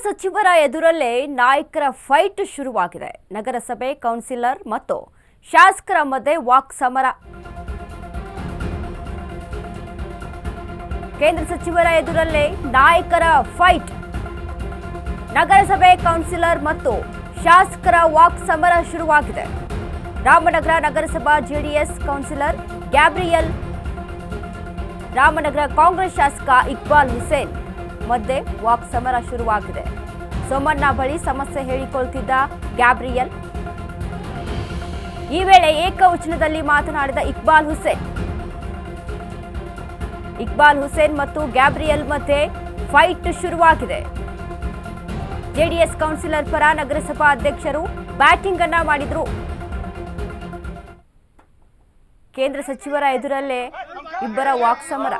ಸಚಿವರ ಎದುರಲ್ಲೇ ನಾಯಕರ ಫೈಟ್ ಶುರುವಾಗಿದೆ. ನಗರಸಭೆ ಕೌನ್ಸಿಲರ್ ಮತ್ತು ಶಾಸಕರ ಮಧ್ಯೆ ವಾಕ್ ಸಮರ. ಕೇಂದ್ರ ಸಚಿವರ ಎದುರಲ್ಲೇ ನಾಯಕರ ಫೈಟ್. ನಗರಸಭೆ ಕೌನ್ಸಿಲರ್ ಮತ್ತು ಶಾಸಕರ ವಾಕ್ ಸಮರ ಶುರುವಾಗಿದೆ. ರಾಮನಗರ ನಗರಸಭಾ JDS councillor Gabriel, Ramanagara Congress ಶಾಸಕ ಇಕ್ಬಾಲ್ ಹುಸೇನ್ ಮಧ್ಯೆ ವಾಕ್ ಸಮರ ಶುರುವಾಗಿದೆ. ಸೋಮಣ್ಣ ಬಳಿ ಸಮಸ್ಯೆ ಹೇಳಿಕೊಳ್ಳುತ್ತಿದ್ದ ಗ್ಯಾಬ್ರಿಯಲ್, ಈ ವೇಳೆ ಏಕವಚನದಲ್ಲಿ ಮಾತನಾಡಿದ ಇಕ್ಬಾಲ್ ಹುಸೇನ್ ಮತ್ತು ಗ್ಯಾಬ್ರಿಯಲ್ ಮಧ್ಯೆ ಫೈಟ್ ಶುರುವಾಗಿದೆ. ಜೆಡಿಎಸ್ ಕೌನ್ಸಿಲರ್ ಪರ ನಗರಸಭಾ ಅಧ್ಯಕ್ಷರು ಬ್ಯಾಟಿಂಗ್ ಅನ್ನ ಮಾಡಿದ್ರು. ಕೇಂದ್ರ ಸಚಿವರ ಎದುರಲ್ಲೇ ಇಬ್ಬರ ವಾಕ್ ಸಮರ.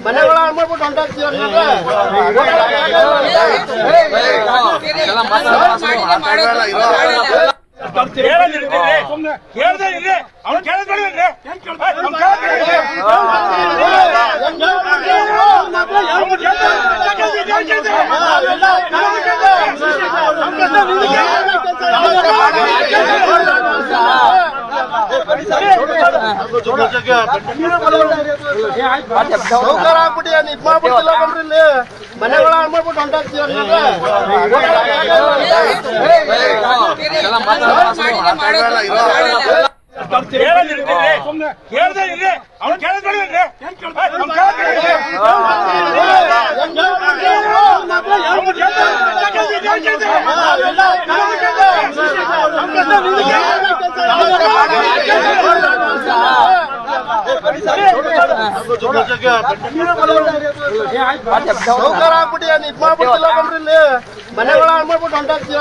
ಮನೆಗಳ ಮಾಡ್ಬಿಟ್ಟು ಹೊಂಟಾಗ್ತೀರ ಸೌಕರ್ಯ ಆಗ್ಬಿಟ್ಟು ಇದ್ ಮಾಡ್ಬಿಟ್ಟಿಲ್ಲ ಬಂದ್ರಿ ಮನೆಗಳ ಮಾಡ್ಬಿಟ್ಟು ಹೊಂಟಾಗ್ತೀರ ಸೌಕರ್ಯ ಆಗ್ಬಿಟ್ಟು ಇದ್ ಮಾಡ್ಬಿಟ್ಟಿಲ್ಲ ಬಂದ್ರಿ ಮನೆಗಳ ಮಾಡ್ಬಿಟ್ಟು ಹೊಂಟಾಗ್ತೀರ